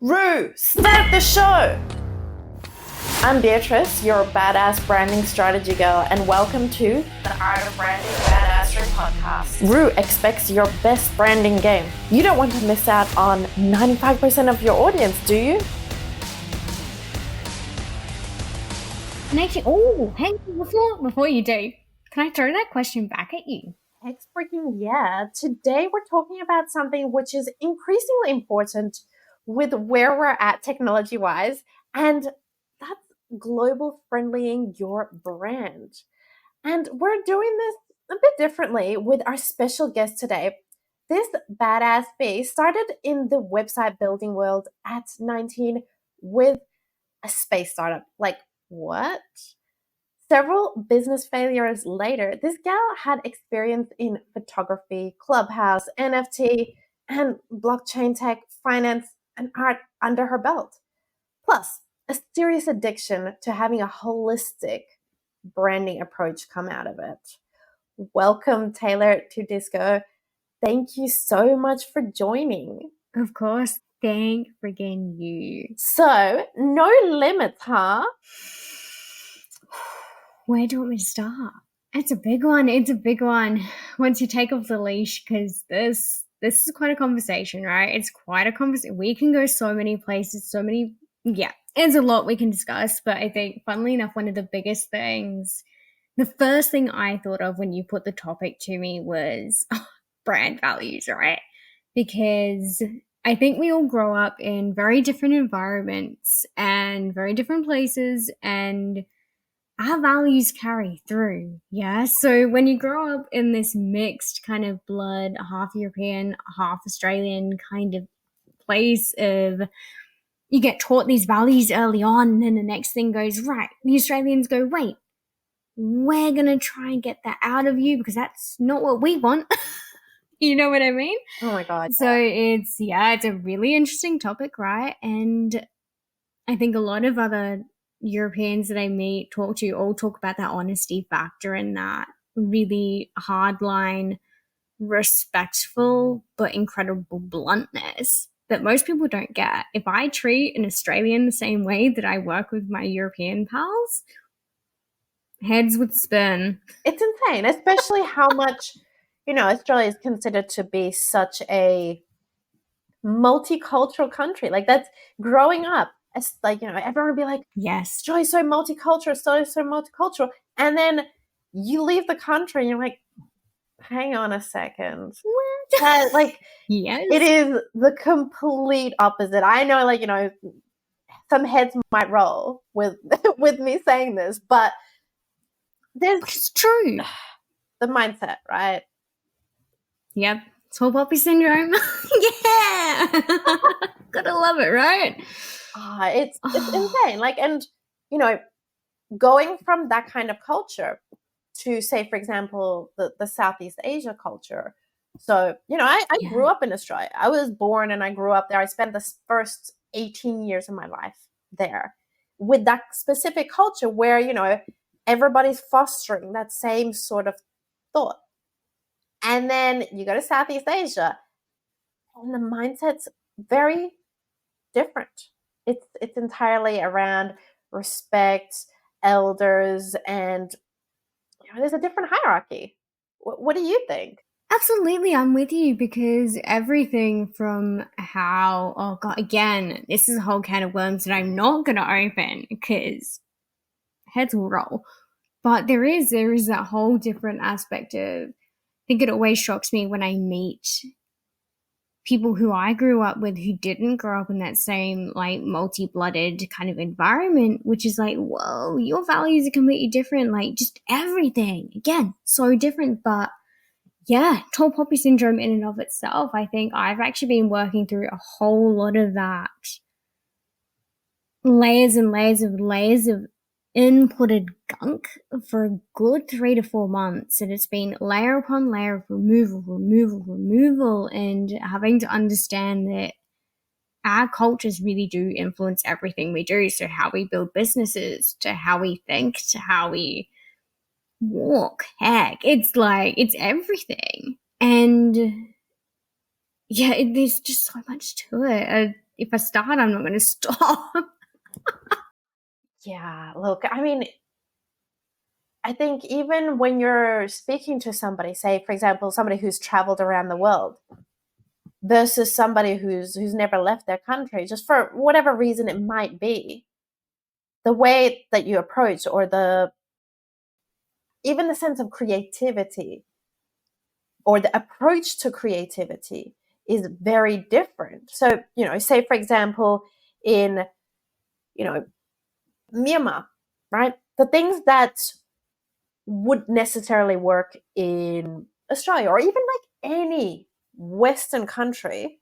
Rue, start the show! I'm Beatrice, your badass branding strategy girl, and welcome to the Art of Branding Badassery podcast. Rue expects your best branding game. You don't want to miss out on 95% of your audience, do you? And actually, hang on, before you do, can I throw that question back at you? Heck freaking yeah. Today we're talking about something which is increasingly important with where we're at technology-wise, and that's global friendlying your brand. And we're doing this a bit differently with our special guest today. This badass bee started in the website building world at 19 with a space startup. Like, what? Several business failures later, this gal had experience in photography, clubhouse, NFT, and blockchain tech, finance, and art under her belt. Plus, a serious addiction to having a holistic branding approach come out of it. Welcome, Taylor Tudisco. Thank you so much for joining. Of course, thank friggin' you. So, no limits, huh? Where do you want me to start? It's a big one. Once you take off the leash, because this is quite a conversation, right? It's quite a conversation. We can go so many places, there's a lot we can discuss, but I think, funnily enough, one of the biggest things, the first thing I thought of when you put the topic to me was brand values, right? Because I think we all grow up in very different environments and very different places, and our values carry through. Yeah. So when you grow up in this mixed kind of blood, half European, half Australian kind of place of, you get taught these values early on, and then the next thing goes, right, the Australians go, wait, we're going to try and get that out of you because that's not what we want. You know what I mean? Oh my God. So it's a really interesting topic, right? And I think a lot of other Europeans that I meet, talk to, all talk about that honesty factor and that really hardline, respectful, but incredible bluntness that most people don't get. If I treat an Australian the same way that I work with my European pals, heads would spin. It's insane, especially how much, Australia is considered to be such a multicultural country. Like, that's growing up. It's like, everyone would be like, yes, Australia's so multicultural, so multicultural. And then you leave the country and you're like, hang on a second. What? Yes. It is the complete opposite. I know, some heads might roll with with me saying this, but it's true. The mindset, right? Yep. Tall poppy syndrome. Yeah. Gotta love it, right? It's insane. And going from that kind of culture to, say, for example, the Southeast Asia culture. So, I grew up in Australia. I was born and I grew up there. I spent the first 18 years of my life there with that specific culture where, everybody's fostering that same sort of thought. And then you go to Southeast Asia and the mindset's very different. It's entirely around respect, elders, and there's a different hierarchy. What do you think? Absolutely, I'm with you, because everything from how, oh God, again, this is a whole can of worms that I'm not going to open because heads will roll. But there is that whole different aspect of, I think it always shocks me when I meet people who I grew up with who didn't grow up in that same like multi-blooded kind of environment, which is like, whoa, your values are completely different. Like, just everything, again, so different. But yeah, tall poppy syndrome in and of itself, I think I've actually been working through a whole lot of that, layers and layers of inputted gunk for a good 3 to 4 months. And it's been layer upon layer of removal, and having to understand that our cultures really do influence everything we do. So how we build businesses, to how we think, to how we walk, heck, it's everything. And yeah, there's just so much to it. if I start, I'm not going to stop. Yeah, look, I mean, I think even when you're speaking to somebody, say for example, somebody who's traveled around the world versus somebody who's never left their country, just for whatever reason it might be, the way that you approach or the even the sense of creativity or the approach to creativity is very different. So, say for example, in, you know, Myanmar, right? The things that would necessarily work in Australia or even like any Western country,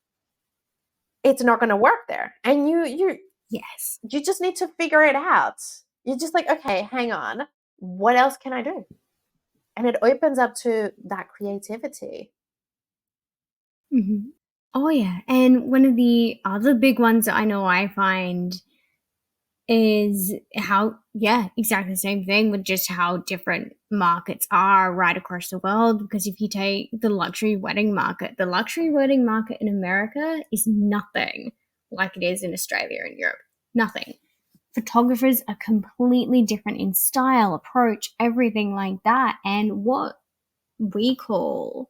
it's not going to work there. And Yes. you just need to figure it out. You're just like, okay, hang on, what else can I do? And it opens up to that creativity. Mm-hmm. Oh, yeah. And one of the other big ones that I know I find is how, yeah, exactly the same thing with just how different markets are right across the world. Because if you take the luxury wedding market in America is nothing like it is in Australia and Europe. Nothing. Photographers are completely different in style, approach, everything like that. And what we call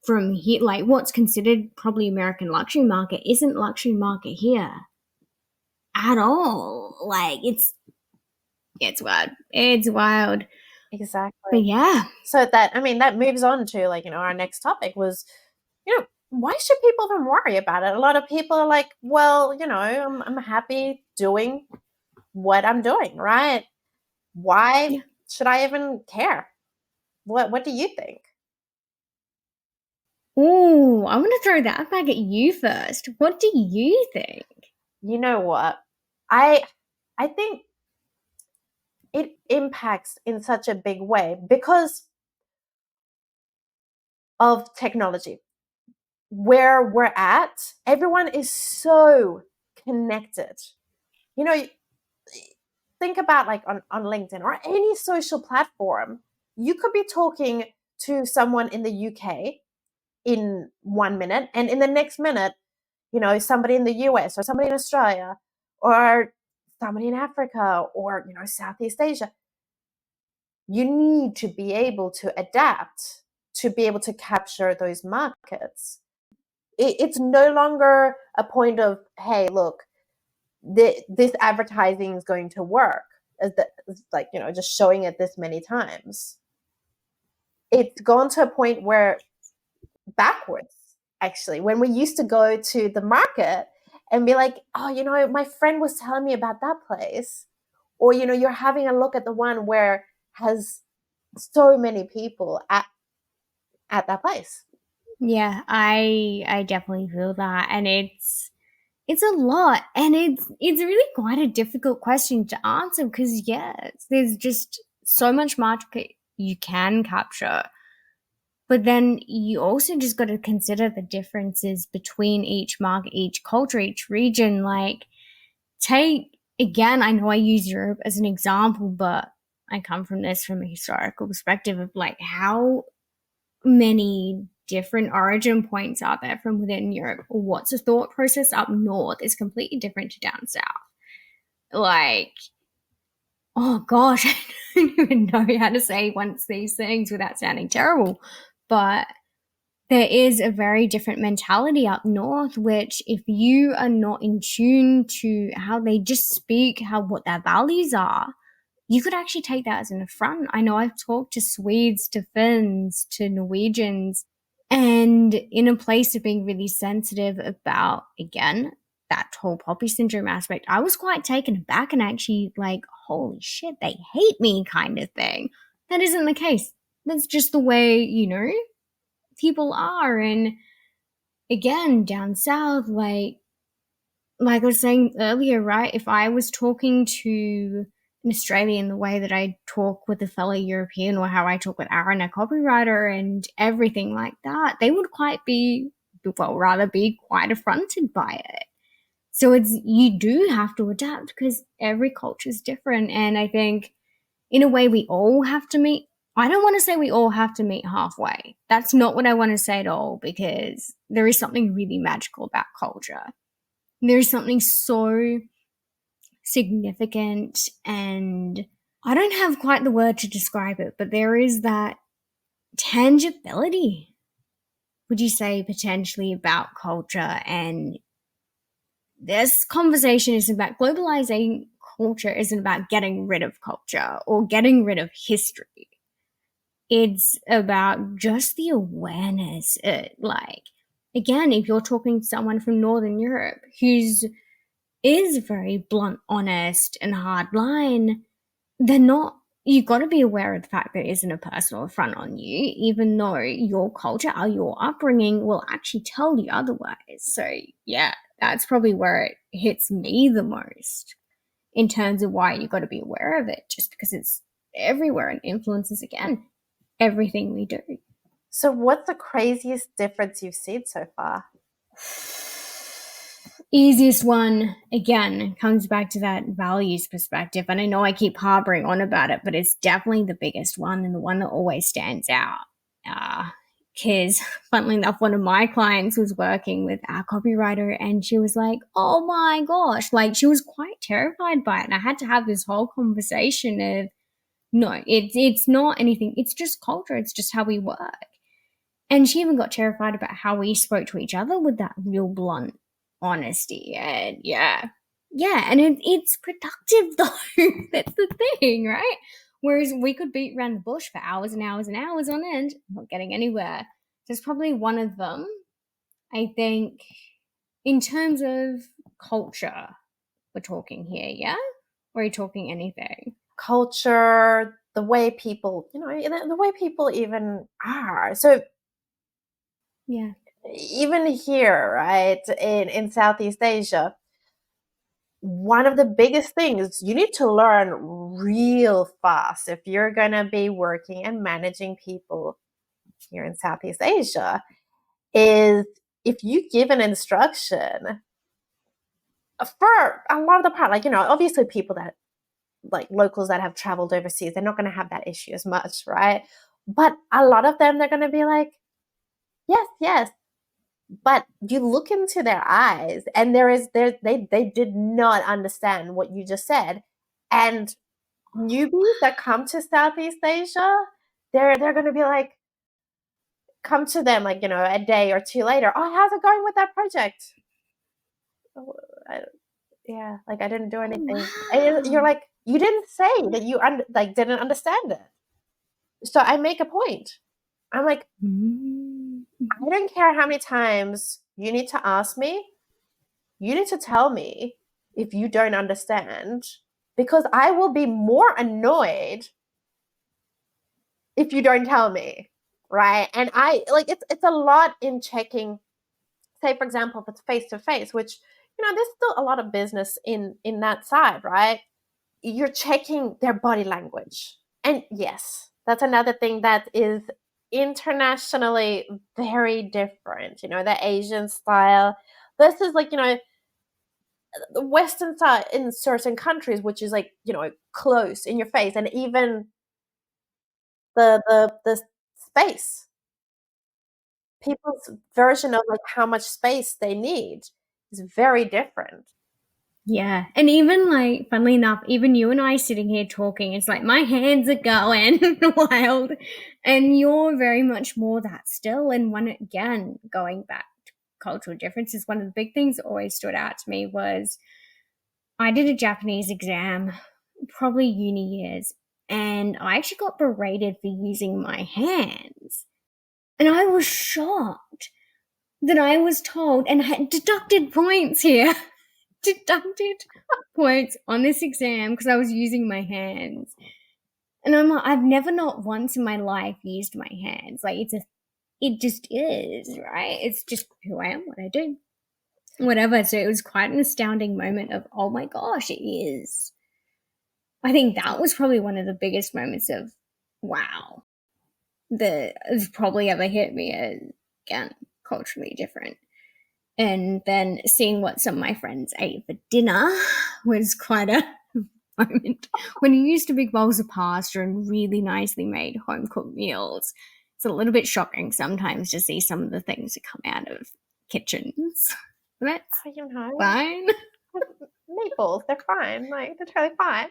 from here, like what's considered probably American luxury market, isn't luxury market here at all. Like it's wild. It's wild. Exactly. But yeah. So that moves on to like, our next topic was, why should people even worry about it? A lot of people are like, well, I'm happy doing what I'm doing, right? Why Yeah. should I even care? What do you think? Ooh, I want to throw that back at you first. What do you think? You know what? I think it impacts in such a big way because of technology. Where we're at, everyone is so connected. You know, think about like on LinkedIn or any social platform. You could be talking to someone in the UK in 1 minute, and in the next minute, somebody in the US or somebody in Australia or somebody in Africa or, Southeast Asia. You need to be able to adapt to be able to capture those markets. It's no longer a point of, hey, look, this advertising is going to work, as like, just showing it this many times. It's gone to a point where backwards, actually, when we used to go to the market and be like, oh, my friend was telling me about that place, or you're having a look at the one where has so many people at that place. Yeah, I definitely feel that, and it's a lot, and it's really quite a difficult question to answer because yes, there's just so much market you can capture. But then you also just got to consider the differences between each market, each culture, each region. Like, take again, I know I use Europe as an example, but I come from this from a historical perspective of like how many different origin points are there from within Europe. What's the thought process up north is completely different to down south. Like, oh gosh, I don't even know how to say once these things without sounding terrible. But there is a very different mentality up north, which if you are not in tune to how they just speak, how what their values are, you could actually take that as an affront. I know I've talked to Swedes, to Finns, to Norwegians, and in a place of being really sensitive about, again, that whole poppy syndrome aspect, I was quite taken aback and actually like, holy shit, they hate me kind of thing. That isn't the case. That's just the way, people are. And again, down south, like I was saying earlier, right? If I was talking to an Australian the way that I talk with a fellow European or how I talk with Aaron, a copywriter, and everything like that, they would rather be quite affronted by it. So you do have to adapt because every culture is different. And I think in a way we all have to meet. I don't want to say we all have to meet halfway. That's not what I want to say at all because there is something really magical about culture. There's something so significant, and I don't have quite the word to describe it, but there is that tangibility, would you say, potentially about culture. And this conversation is about globalizing culture, isn't about getting rid of culture or getting rid of history. It's about just the awareness. Like, again, if you're talking to someone from Northern Europe who's is very blunt, honest, and hard line, they're not. You got to be aware of the fact that it isn't a personal affront on you, even though your culture or your upbringing will actually tell you otherwise. So, yeah, that's probably where it hits me the most in terms of why you got to be aware of it, just because it's everywhere and influences, again, everything we do. So, what's the craziest difference you've seen so far? Easiest one, again, comes back to that values perspective. And I know I keep harboring on about it, but it's definitely the biggest one and the one that always stands out. Because, funnily enough, one of my clients was working with our copywriter, and she was like, oh my gosh, like she was quite terrified by it. And I had to have this whole conversation of, no, it's not anything. It's just culture. It's just how we work. And she even got terrified about how we spoke to each other with that real blunt honesty. And yeah, and it's productive though. That's the thing, right? Whereas we could beat around the bush for hours and hours and hours on end, not getting anywhere. So it's probably one of them. I think in terms of culture, we're talking here, yeah? Or are you talking anything? Culture, the way people, the way people even are. So, Yeah. even here, right, in Southeast Asia, one of the biggest things you need to learn real fast if you're going to be working and managing people here in Southeast Asia is if you give an instruction for a lot of the part, like, obviously people that like locals that have traveled overseas, they're not going to have that issue as much, right? But a lot of them, they're going to be like, yes, yes. But you look into their eyes and they did not understand what you just said. And newbies that come to Southeast Asia, they're going to be like, come to them like, a day or two later. Oh, how's it going with that project? Oh, yeah, like I didn't do Oh, anything. And you're wow. like, you didn't say that you didn't understand it. So I make a point. I'm like, I don't care how many times you need to ask me. You need to tell me if you don't understand, because I will be more annoyed if you don't tell me, right? And I like it's a lot in checking. Say, for example, if it's face to face, which there's still a lot of business in that side, right? You're checking their body language, and yes, that's another thing that is internationally very different. The Asian style. This is like the Western side in certain countries, which is like close in your face, and even the space, people's version of like how much space they need is very different. Yeah. And even like, funnily enough, even you and I sitting here talking, it's like my hands are going wild. And you're very much more that still. And one, again, going back to cultural differences, one of the big things that always stood out to me was I did a Japanese exam, probably uni years, and I actually got berated for using my hands. And I was shocked that I was told and had deducted points here. Deducted points on this exam because I was using my hands. And I'm like, I've never not once in my life used my hands. Like it just is, right? It's just who I am, what I do, whatever. So it was quite an astounding moment of, oh my gosh, it is. I think that was probably one of the biggest moments of, wow, that has probably ever hit me as, again, culturally different. And then seeing what some of my friends ate for dinner was quite a moment. When you used to big bowls of pasta and really nicely made home cooked meals, it's a little bit shocking sometimes to see some of the things that come out of kitchens. That's You know, fine. meatballs, they're fine. Like, they're totally fine.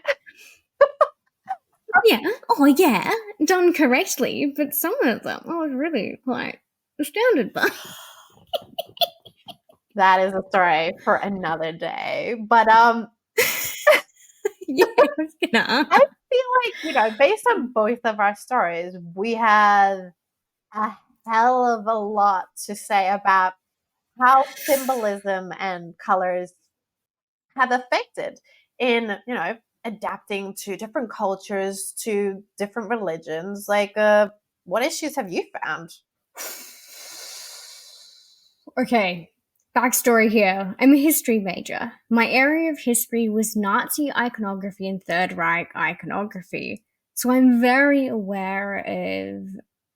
Yeah. Oh, yeah. Done correctly, but some of them I was really quite astounded by. That is a story for another day. But Yeah, I was gonna I ask. feel like, based on both of our stories, we have a hell of a lot to say about how symbolism and colors have affected in, adapting to different cultures, to different religions. Like, what issues have you found? Okay, backstory here. I'm a history major. My area of history was Nazi iconography and Third Reich iconography. So I'm very aware of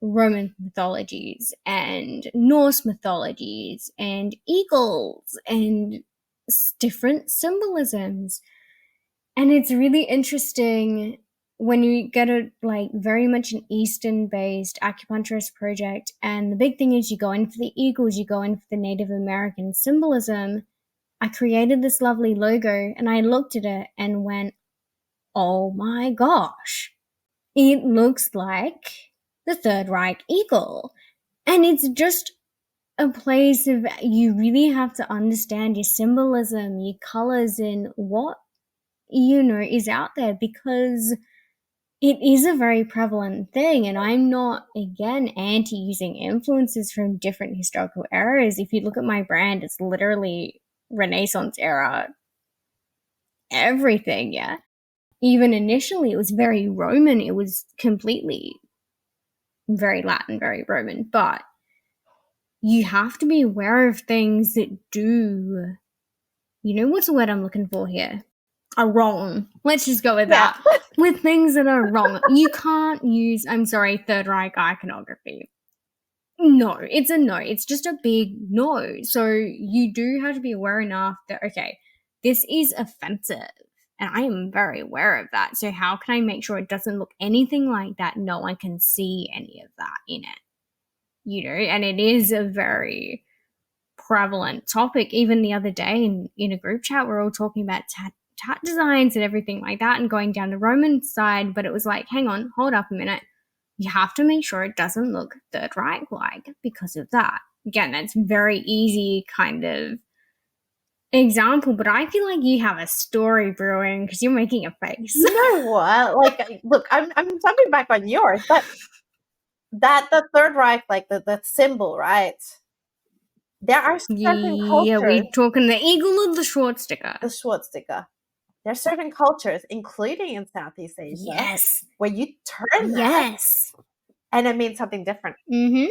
Roman mythologies and Norse mythologies and eagles and different symbolisms. And it's really interesting when you get a like very much an Eastern based acupuncturist project, and the big thing is you go in for the eagles, you go in for the Native American symbolism. I created this lovely logo and I looked at it and went, oh my gosh, it looks like the Third Reich eagle. And it's just a place of you really have to understand your symbolism, your colors, and what is out there, because it is a very prevalent thing. And I'm not, again, anti using influences from different historical eras. If you look at my brand, it's literally Renaissance era, everything, yeah. Even initially, it was very Roman, it was completely very Latin, very Roman. But you have to be aware of things that do, what's the word I'm looking for here? Are wrong. Let's just go with Yeah. that. With things that are wrong. You can't use, I'm sorry, Third Reich iconography. No, it's a no. It's just a big no. So you do have to be aware enough that, okay, this is offensive. And I am very aware of that. So how can I make sure it doesn't look anything like that? No one can see any of that in it. And it is a very prevalent topic. Even the other day in a group chat, we're all talking about tat designs and everything like that and going down the Roman side. But it was like, hang on, hold up a minute. You have to make sure it doesn't look Third Reich like because of that. Again, that's very easy kind of example, but I feel like you have a story brewing because you're making a face. You know what? Like, look, I'm jumping back on yours, but that the Third Reich, like the symbol, right? There are certain Yeah, cultures, we talking the eagle or the short sticker? the Schwarzsticker. There are certain cultures, including in Southeast Asia, Yes. where you turn that Yes. and it means something different. Mm-hmm.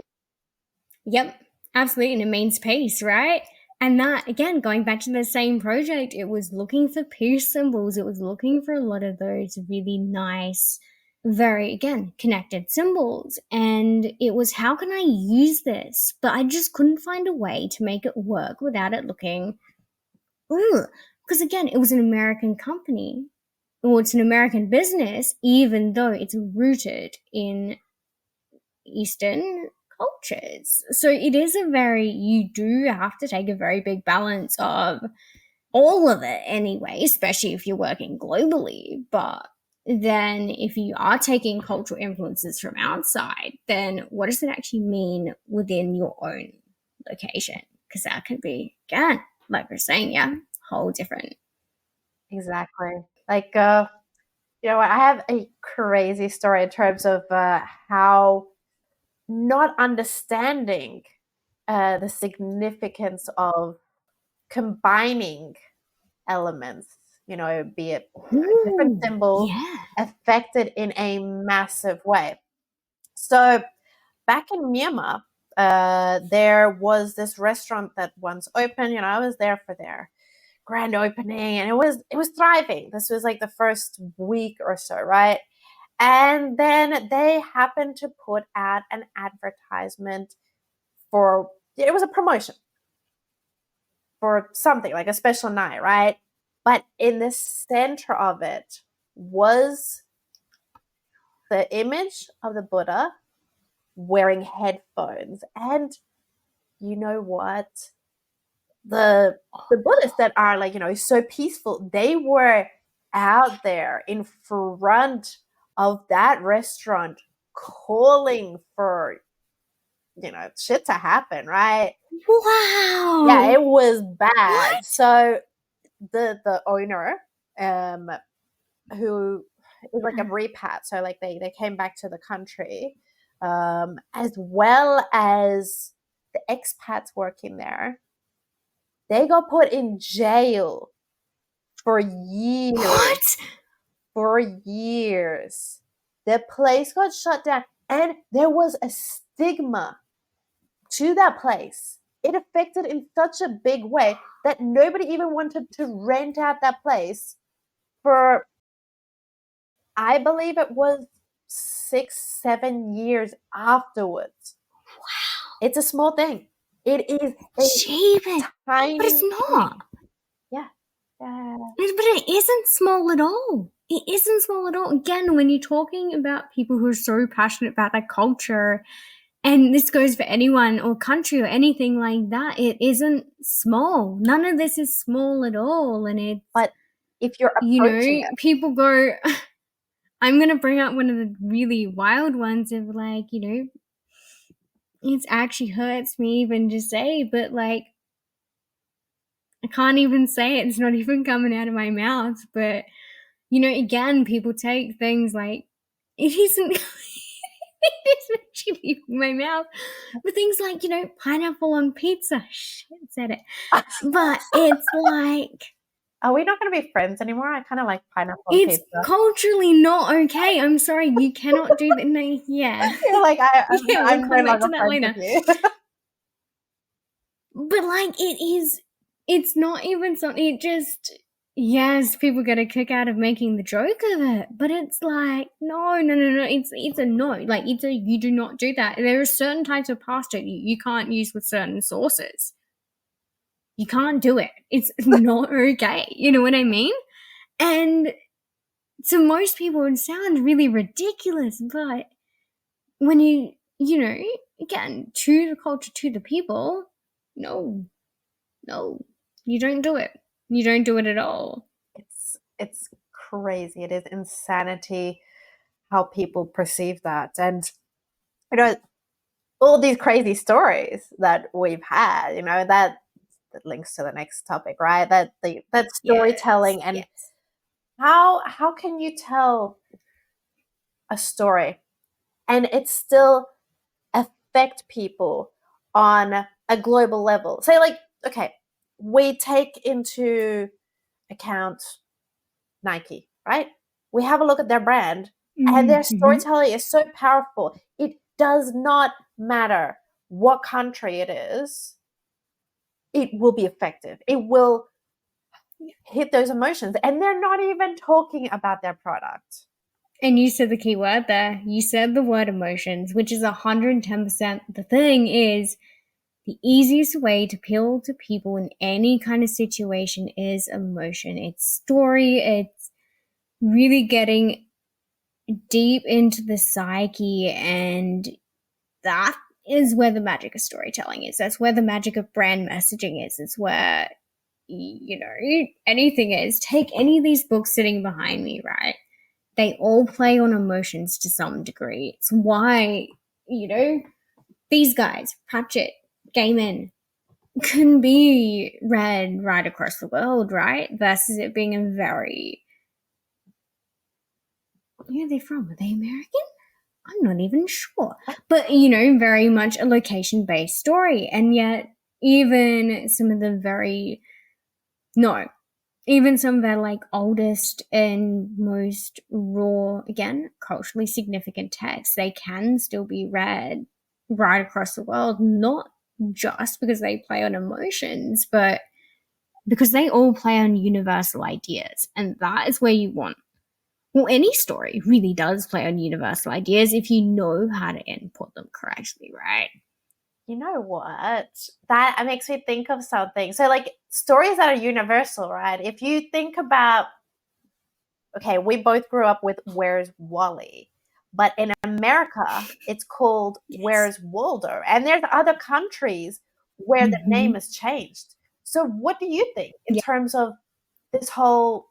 Yep, absolutely. And it means peace, right? And that, again, going back to the same project, it was looking for peace symbols. It was looking for a lot of those really nice, very, again, connected symbols. And it was, how can I use this? But I just couldn't find a way to make it work without it looking, ooh. Because, again, it was an American company. Well, it's an American business, even though it's rooted in Eastern cultures. So it is you do have to take a very big balance of all of it anyway, especially if you're working globally. But then if you are taking cultural influences from outside, then what does it actually mean within your own location? Because that could be, again, like we're saying, yeah, whole different. Exactly. Like, I have a crazy story in terms of how not understanding the significance of combining elements, be it different Ooh, symbols yeah. affected in a massive way. So back in Myanmar, there was this restaurant that once opened. I was there for their grand opening, and it was thriving. This was like the first week or so, right? And then they happened to put out an advertisement for, it was a promotion for something like a special night, right? But in the center of it was the image of the Buddha wearing headphones. And you know what? the Buddhists that are like, so peaceful, they were out there in front of that restaurant calling for shit to happen, right? Yeah, Wow. it was bad. What? So the owner, um who is like a repat, so like they came back to the country, as well as the expats working there, they got put in jail for years. What? For years. The place got shut down, and there was a stigma to that place. It affected in such a big way that nobody even wanted to rent out that place for, I believe it was 6, 7 years afterwards. It's a small thing. It is a Jeebus. But it's tiny not. thing. Yeah. Yeah. But it isn't small at all. It isn't small at all. Again, when you're talking about people who are so passionate about their culture, and this goes for anyone or country or anything like that, it isn't small. None of this is small at all. And it's, But if you're approaching it, people go, I'm going to bring up one of the really wild ones of like, it actually hurts me even to say, but like, I can't even say it. It's not even coming out of my mouth. But, again, people take things like, it isn't, it isn't actually leaving my mouth. But things like, pineapple on pizza. Shit, said it. But it's like, are we not going to be friends anymore? I kind of like pineapple on it's pizza. culturally not okay. I'm sorry, you cannot do that. No, yeah. You're like, I'm We'll no come back to longer that friends later. with you. But like, it's not even something, it just, yes, people get a kick out of making the joke of it, but it's like, no, it's a no, like, it's a, you do not do that. There are certain types of pasta you can't use with certain sauces. You can't do it. It's not okay. You know what I mean? And to most people it sounds really ridiculous, but when again, to the culture, to the people, no, you don't do it. You don't do it at all. It's crazy. It is insanity how people perceive that, and you know all these crazy stories that we've had. That links to the next topic, right? That Yes, storytelling, and yes. how can you tell a story and it still affect people on a global level? Say, like, okay, we take into account Nike, right? We have a look at their brand, and their Mm-hmm. storytelling is so powerful. It does not matter what country it is, it will be effective. It will hit those emotions, and they're not even talking about their product. And you said the key word there. You said the word emotions, which is 110%. The thing is, the easiest way to appeal to people in any kind of situation is emotion. It's story, it's really getting deep into the psyche, and that is where the magic of storytelling is. That's where the magic of brand messaging is. It's where, anything is. Take any of these books sitting behind me, right? They all play on emotions to some degree. It's why, these guys, Pratchett, Gaiman, can be read right across the world, right? Versus it being a very, where are they from? Are they American? I'm not even sure. But, very much a location based story. And yet, even some of the very, no, even some of their like oldest and most raw, again, culturally significant texts, they can still be read right across the world, not just because they play on emotions, but because they all play on universal ideas. And that is where you want, well, any story really does play on universal ideas if you know how to input them correctly, right? You know what? That makes me think of something. So, like, stories that are universal, right? If you think about, okay, we both grew up with Where's Wally, but in America, it's called Yes. Where's Waldo, and there's other countries where the Mm-hmm. name is changed. So what do you think in Yeah. terms of this whole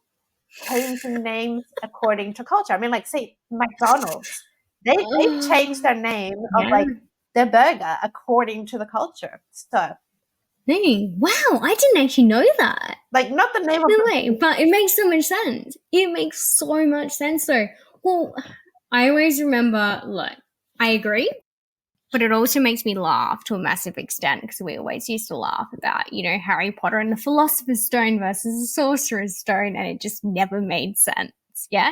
changing names according to culture? I mean, like, say McDonald's, they've changed their name of Yeah. like their burger according to the culture. So, Hey, wow, I didn't actually know that. like, not the name of No the way, but it makes so much sense. It makes so much sense though. Well, I always remember, look, I agree, but it also makes me laugh to a massive extent because we always used to laugh about, Harry Potter and the Philosopher's Stone versus the Sorcerer's Stone, and it just never made sense. Yeah.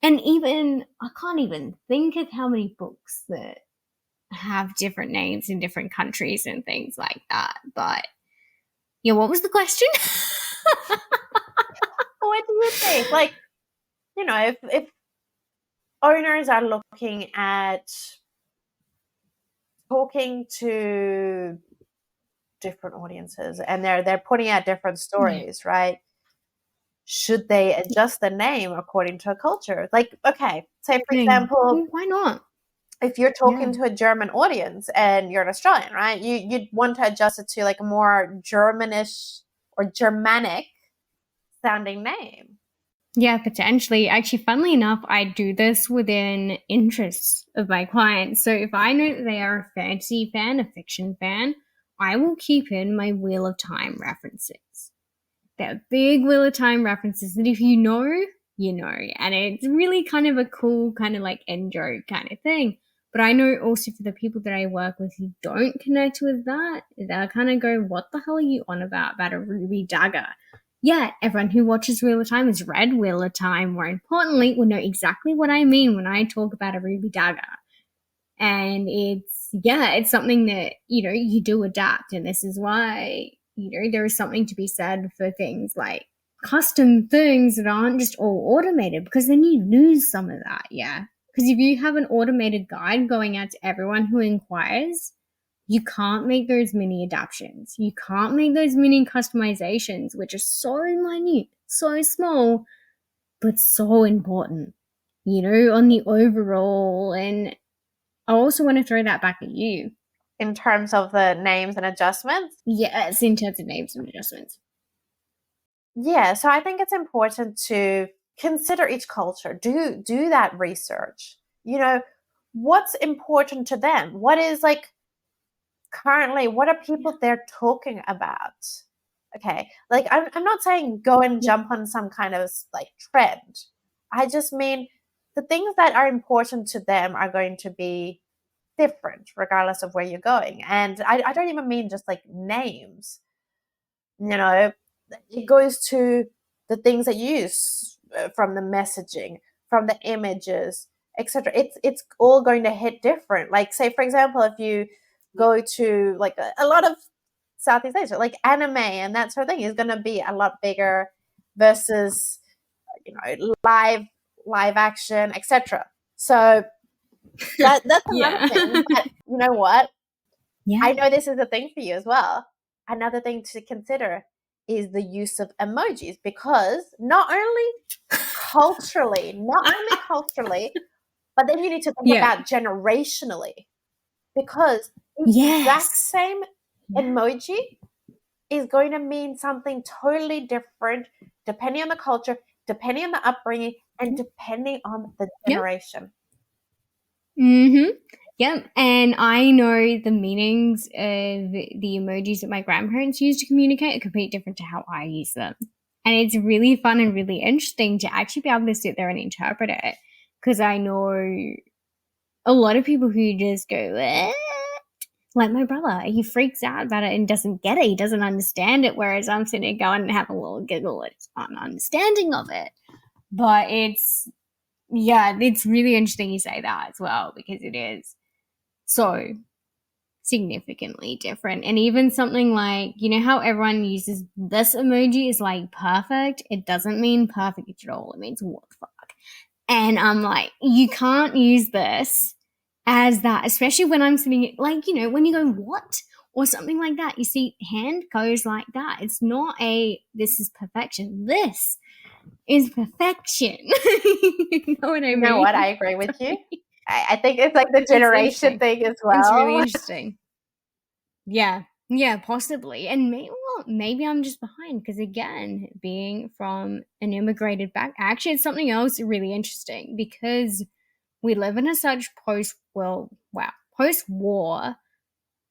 And even, I can't even think of how many books that have different names in different countries and things like that. But yeah, what was the question? what do you think? Like, if owners are looking at talking to different audiences and they're putting out different Yeah. stories, right? Should they adjust the name according to a culture? Like, okay, say for example, Well, why not? if you're talking Yeah. to a German audience and you're an Australian, right? You'd want to adjust it to like a more Germanish or Germanic sounding name. Yeah, potentially. Actually, funnily enough, I do this within interests of my clients. So if I know that they are a fantasy fan, a fiction fan, I will keep in my Wheel of Time references. They're big Wheel of Time references that if you know, you know. And it's really kind of a cool, kind of like end joke kind of thing. But I know also for the people that I work with who don't connect with that, they'll kind of go, what the hell are you on about a ruby dagger? Yeah, everyone who watches Wheel of Time has read Wheel of Time. More importantly, will know exactly what I mean when I talk about a ruby dagger. And it's something that, you do adapt. And this is why, there is something to be said for things like custom things that aren't just all automated, because then you lose some of that. Yeah. Because if you have an automated guide going out to everyone who inquires, you can't make those mini adaptations. You can't make those mini customizations, which are so minute, so small, but so important, on the overall. And I also want to throw that back at you. In terms of the names and adjustments? Yes, in terms of names and adjustments. Yeah, so I think it's important to consider each culture. Do that research. What's important to them? What is like currently, what are people there talking about? Okay, like I'm not saying go and jump on some kind of like trend. I just mean the things that are important to them are going to be different regardless of where you're going. And I don't even mean just like names. It goes to the things that you use, from the messaging, from the images, etc. It's all going to hit different. Like, say for example, if you go to like a lot of Southeast Asia, like anime and that sort of thing is going to be a lot bigger versus live action, etc. So that's another Yeah. thing. But you know what? Yeah. I know this is a thing for you as well. Another thing to consider is the use of emojis, because not only culturally, but then you need to think Yeah. about generationally, because the exact Yes. same emoji is going to mean something totally different depending on the culture, depending on the upbringing, and depending on the Yeah. generation. Mm-hmm. Yep. And I know the meanings of the emojis that my grandparents used to communicate are completely different to how I use them. And it's really fun and really interesting to actually be able to sit there and interpret it. Because I know a lot of people who just go, eh, like my brother, he freaks out about it and doesn't get it. He doesn't understand it. Whereas I'm sitting there going and have a little giggle at an understanding of it. But it's really interesting you say that as well, because it is so significantly different. And even something like, how everyone uses this emoji is like perfect. It doesn't mean perfect at all. It means what the fuck. And I'm like, you can't use this as that, especially when I'm sitting, like, when you go, what? Or something like that. You see, hand goes like that. It's not this is perfection. This is perfection. You know what I You know mean? what? I agree with you. I think it's like the It's generation interesting. thing as It's really well. interesting. Yeah, yeah, possibly. And maybe, well, not, maybe I'm just behind. Because again, being from an immigrated back, actually, it's something else really interesting because we live in a such post-war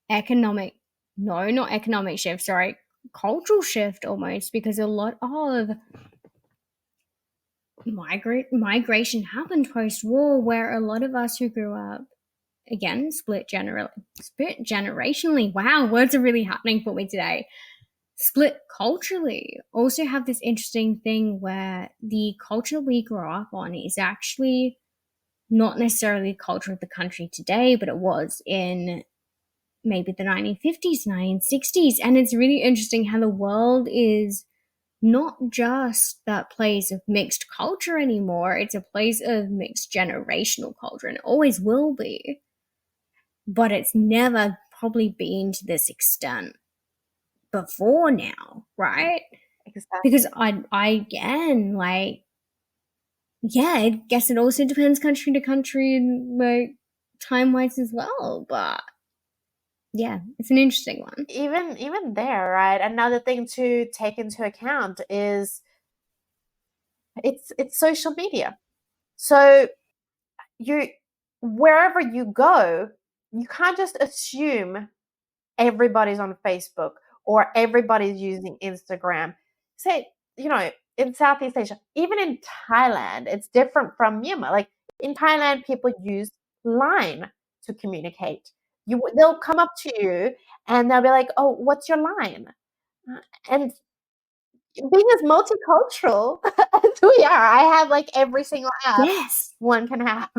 economic, no, not economic shift, sorry, cultural shift almost, because a lot of migration happened post-war, where a lot of us who grew up, again, split generationally. Wow, words are really happening for me today. Split culturally. Also have this interesting thing where the culture we grew up on is actually not necessarily the culture of the country today, but it was in maybe the 1950s, 1960s. And it's really interesting how the world is not just that place of mixed culture anymore, it's a place of mixed generational culture, and it always will be. But it's never probably been to this extent before now, right? Exactly. Because I again, like, yeah, I guess it also depends country to country and like time wise as well. But yeah, it's an interesting one. Even there, right? Another thing to take into account is it's social media. So you wherever you go, you can't just assume everybody's on Facebook or everybody's using Instagram. Say, in Southeast Asia, even in Thailand, it's different from Myanmar. Like in Thailand, people use Line to communicate. They'll come up to you and they'll be like, "Oh, what's your line?" And being as multicultural as we are, I have like every single app Yes. one can have.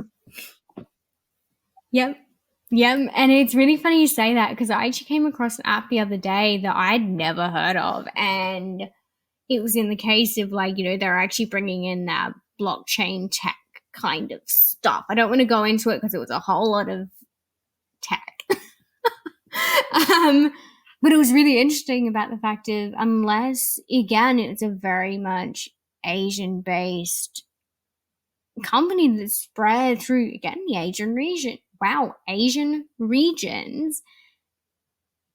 Yep. Yep. And it's really funny you say that because I actually came across an app the other day that I'd never heard of. And it was in the case of like, they're actually bringing in that blockchain tech kind of stuff. I don't want to go into it because it was a whole lot of tech. But it was really interesting about the fact of, unless, again, it's a very much Asian based company that's spread through, again, the Asian region. Wow, Asian regions.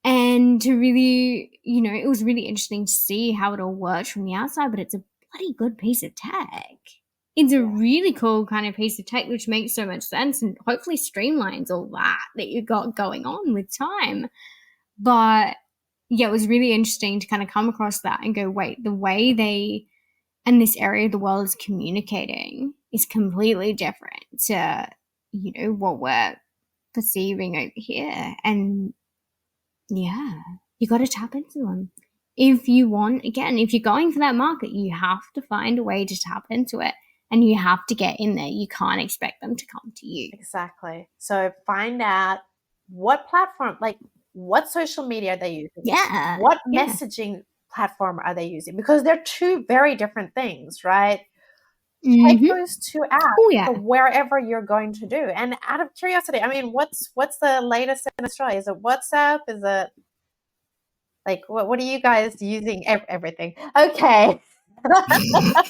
And to really, it was really interesting to see how it all works from the outside, but it's a bloody good piece of tech. It's a really cool kind of piece of tech, which makes so much sense and hopefully streamlines all that you got going on with time. But yeah, it was really interesting to kind of come across that and go, wait, the way they and this area of the world is communicating is completely different to, what we're perceiving over here. And yeah, you got to tap into them. If you want, again, if you're going for that market, you have to find a way to tap into it and you have to get in there. You can't expect them to come to you. Exactly. So find out what platform, like what social media are they using? Yeah. What Yeah. messaging platform are they using? Because they're two very different things, right? Take Mm-hmm. those two apps Oh, yeah. for wherever you're going to do. And out of curiosity, I mean, what's the latest in Australia? Is it WhatsApp? Is it like what are you guys using? Everything. Okay. I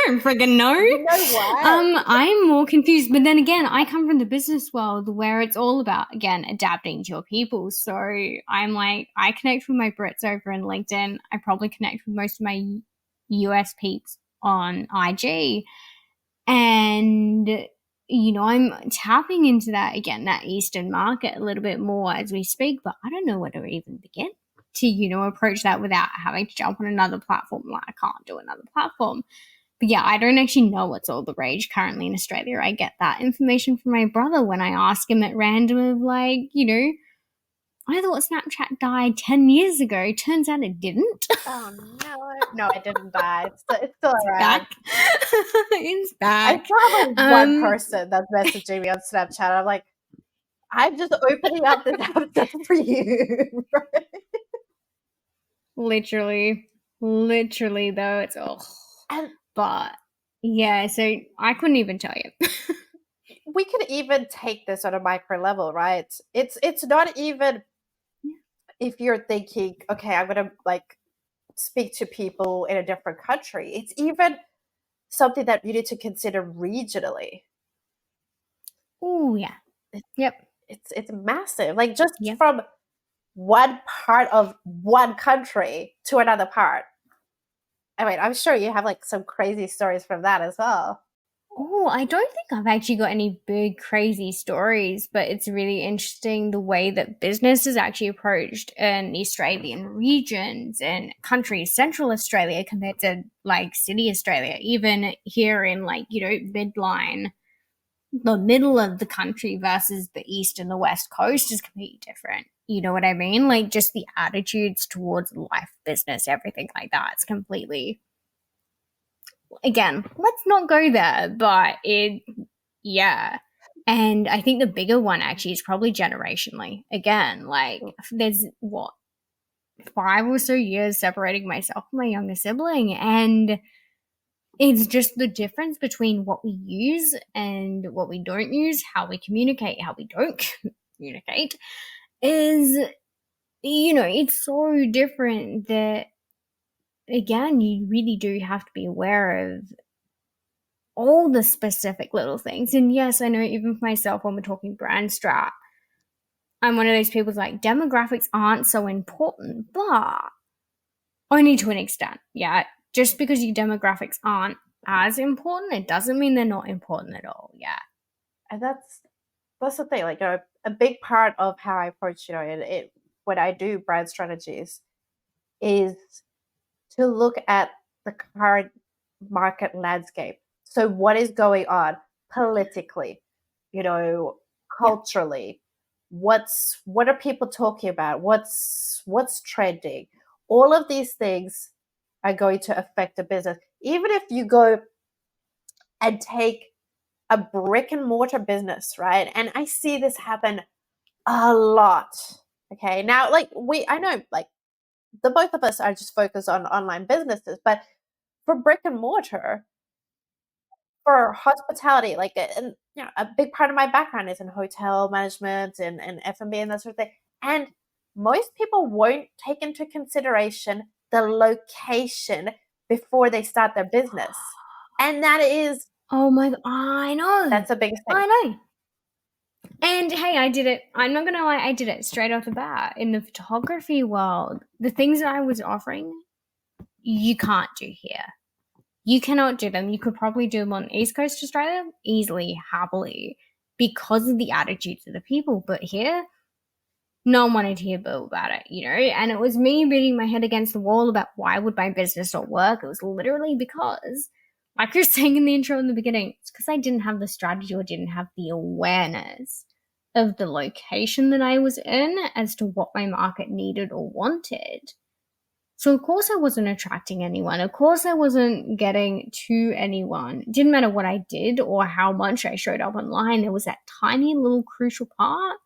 don't friggin' know. You know what? I'm more confused, but then again, I come from the business world where it's all about, again, adapting to your people. So I'm like, I connect with my Brits over in LinkedIn. I probably connect with most of my US peeps on IG. And, I'm tapping into that, again, that Eastern market a little bit more as we speak, but I don't know where to even begin to, approach that without having to jump on another platform. Like, I can't do another platform. But yeah, I don't actually know what's all the rage currently in Australia. I get that information from my brother when I ask him at random of like, I thought Snapchat died 10 years ago. Turns out it didn't. Oh no. No, it didn't die. It's still It's around. back. It's I back. still have one person that's messaging me on Snapchat. I'm like, I'm just opening up this app just for you. Right? Literally though, it's And but yeah, so I couldn't even tell you. we could even take this on a micro level, right? It's not even if you're thinking, okay, I'm gonna like speak to people in a different country. It's even something that you need to consider regionally. Oh yeah. It's Yep. it's massive. Like just Yep. from one part of one country to another part. I mean, I'm sure you have like some crazy stories from that as well. Oh, I don't think I've actually got any big crazy stories, but it's really interesting the way that business is actually approached in the Australian regions and countries, Central Australia compared to like City Australia, even here in like, midline, the middle of the country versus the east and the west coast is completely different. You know what I mean? Like just the attitudes towards life, business, everything like that. It's completely, again, let's not go there, but yeah. And I think the bigger one actually is probably generationally. Again, like there's what, 5 or so years separating myself from my younger sibling. And it's just the difference between what we use and what we don't use, how we communicate, how we don't communicate is, it's so different that, again, you really do have to be aware of all the specific little things. And yes, I know even for myself, when we're talking brand strat, I'm one of those people like demographics aren't so important, but only to an extent. Yeah. Just because your demographics aren't as important, it doesn't mean they're not important at all. Yeah. And that's the thing. Like, a big part of how I approach, when I do brand strategies is to look at the current market landscape. So what is going on politically, Yeah. culturally? What are people talking about? What's trending? All of these things are going to affect the business. Even if you go and take a brick and mortar business, right? And I see this happen a lot. Okay. Now, like I know like the both of us are just focused on online businesses, but for brick and mortar, for hospitality, like and a big part of my background is in hotel management and F&B and that sort of thing. And most people won't take into consideration the location before they start their business. And Oh my God. I know. that's the biggest thing. I know. And hey, I did it. I'm not going to lie. I did it straight off the bat in the photography world. The things that I was offering, you can't do here. You cannot do them. You could probably do them on East Coast Australia easily, happily, because of the attitudes of the people. But here, no one wanted to hear boo about it, And it was me beating my head against the wall about why would my business not work. It was literally because, like you were saying in the intro in the beginning, it's because I didn't have the strategy or didn't have the awareness of the location that I was in as to what my market needed or wanted. So of course I wasn't attracting anyone. Of course I wasn't getting to anyone. It didn't matter what I did or how much I showed up online. There was that tiny little crucial part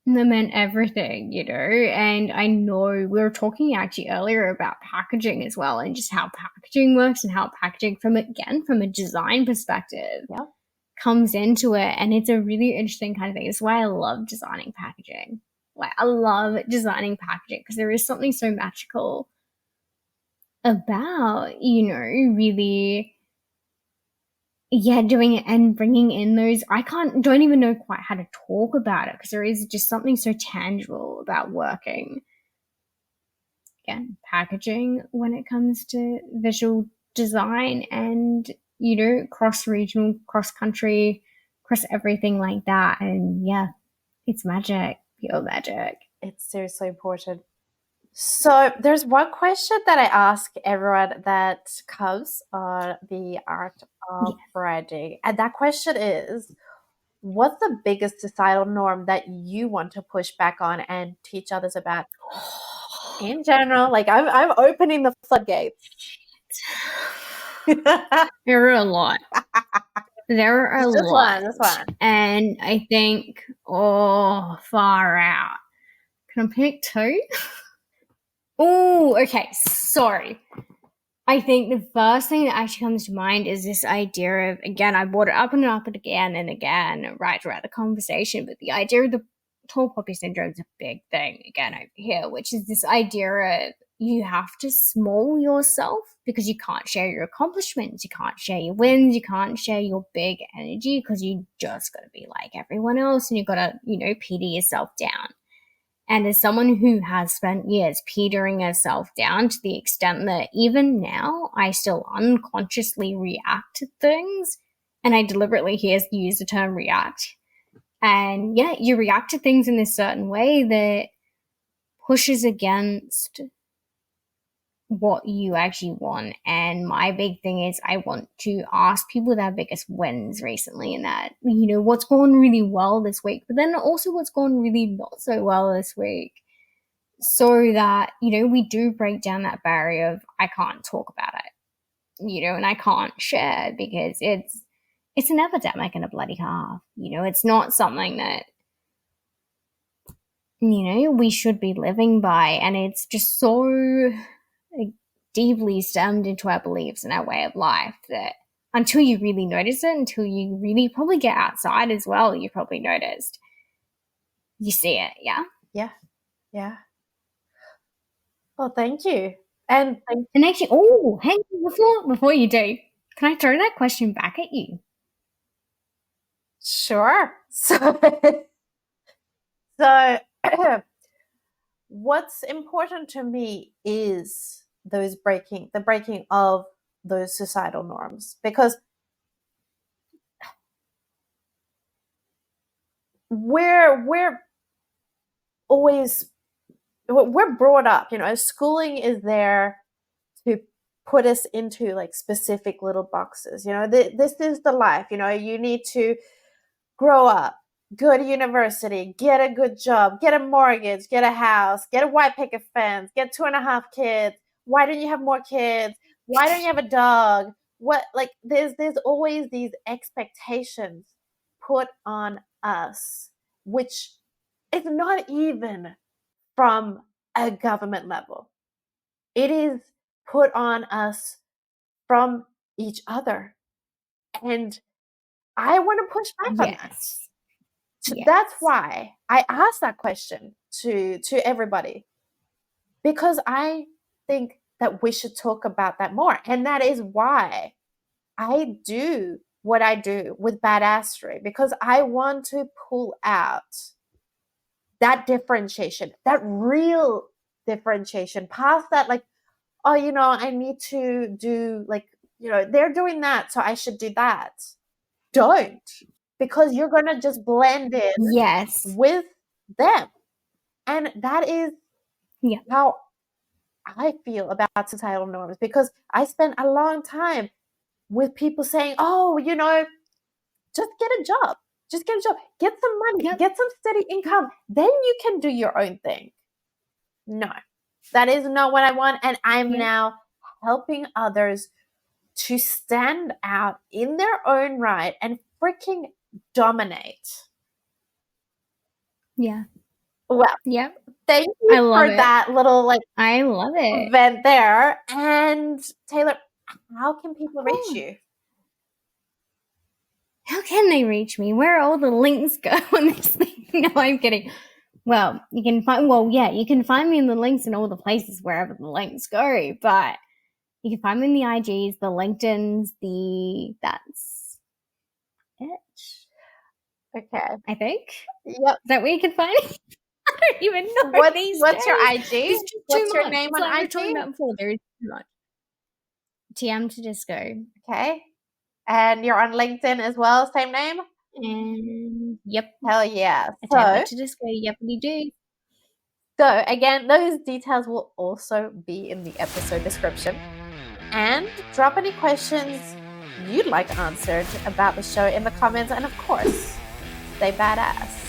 that meant everything, And I know we were talking actually earlier about packaging as well and just how packaging works and how packaging from a design perspective Yeah. comes into it. And it's a really interesting kind of thing. It's why I love designing packaging. Like I love designing packaging because there is something so magical about, really, yeah, doing it and bringing in those. Don't even know quite how to talk about it because there is just something so tangible about working, again, packaging when it comes to visual design and, cross regional, cross country, cross everything like that. And yeah, it's magic, pure magic. It's seriously important. So there's one question that I ask everyone that comes on the art of Yeah. branding. And that question is, what's the biggest societal norm that you want to push back on and teach others about in general? Like I'm opening the floodgates. There are a lot. There are a Just lot. one, this one. And I think, far out. Can I pick two? Oh, okay. Sorry. I think the first thing that actually comes to mind is this idea of, again, I brought it up and up and again, right throughout the conversation, but the idea of the tall poppy syndrome is a big thing, again, over here, which is this idea of you have to small yourself because you can't share your accomplishments, you can't share your wins, you can't share your big energy because you just got to be like everyone else and you got to, PD yourself down. And as someone who has spent years petering herself down to the extent that even now I still unconsciously react to things, and I deliberately here use the term react. And yeah, you react to things in this certain way that pushes against what you actually want. And my big thing is I want to ask people their biggest wins recently, and that, what's gone really well this week, but then also what's gone really not so well this week. So that, we do break down that barrier of I can't talk about it, and I can't share because it's an epidemic and a bloody half. It's not something that, we should be living by. And it's just so deeply stemmed into our beliefs and our way of life that until you really notice it, until you really probably get outside as well, you probably noticed. You see it, yeah? Yeah. Yeah. Well, thank you. And actually, hang on, before you do, can I throw that question back at you? Sure. So what's important to me is the breaking of those societal norms, because we're always we're brought up, schooling is there to put us into like specific little boxes. This is the life. You need to grow up, go to university, get a good job, get a mortgage, get a house, get a white picket fence, get 2.5 kids. Why don't you have more kids? Why don't you have a dog? What, like, there's always these expectations put on us, which is not even from a government level. It is put on us from each other. And I want to push back on that. So that's why I asked that question to everybody, because I think that we should talk about that more. And that is why I do what I do with Badassery, because I want to pull out that differentiation, that real differentiation, past that, like, oh, I need to do, like, they're doing that, so I should do that. Don't, because you're going to just blend in with them. And that is how I feel about societal norms, because I spent a long time with people saying, oh, just get a job. Just get a job. Get some money. Get some steady income. Then you can do your own thing. No, that is not what I want. And I'm now helping others to stand out in their own right and freaking dominate. Yeah. Well, thank you for that little, like, I love it, event there. And Taylor, how can people reach you? How can they reach me? Where all the links go on this thing? No, I'm kidding. Well, you can find me in the links in all the places wherever the links go, but you can find me in the IGs, the LinkedIns, that's it. Okay. I think. Yep. Is that where you can find me? I don't even know. What's your IG? What's your name on IG? We were talking about before. There is too much. Taylor Tudisco. Okay. And you're on LinkedIn as well, same name? And yep. Hell yeah. Taylor Tudisco, yep, we do. So again, those details will also be in the episode description. And drop any questions you'd like answered about the show in the comments. And of course, stay badass.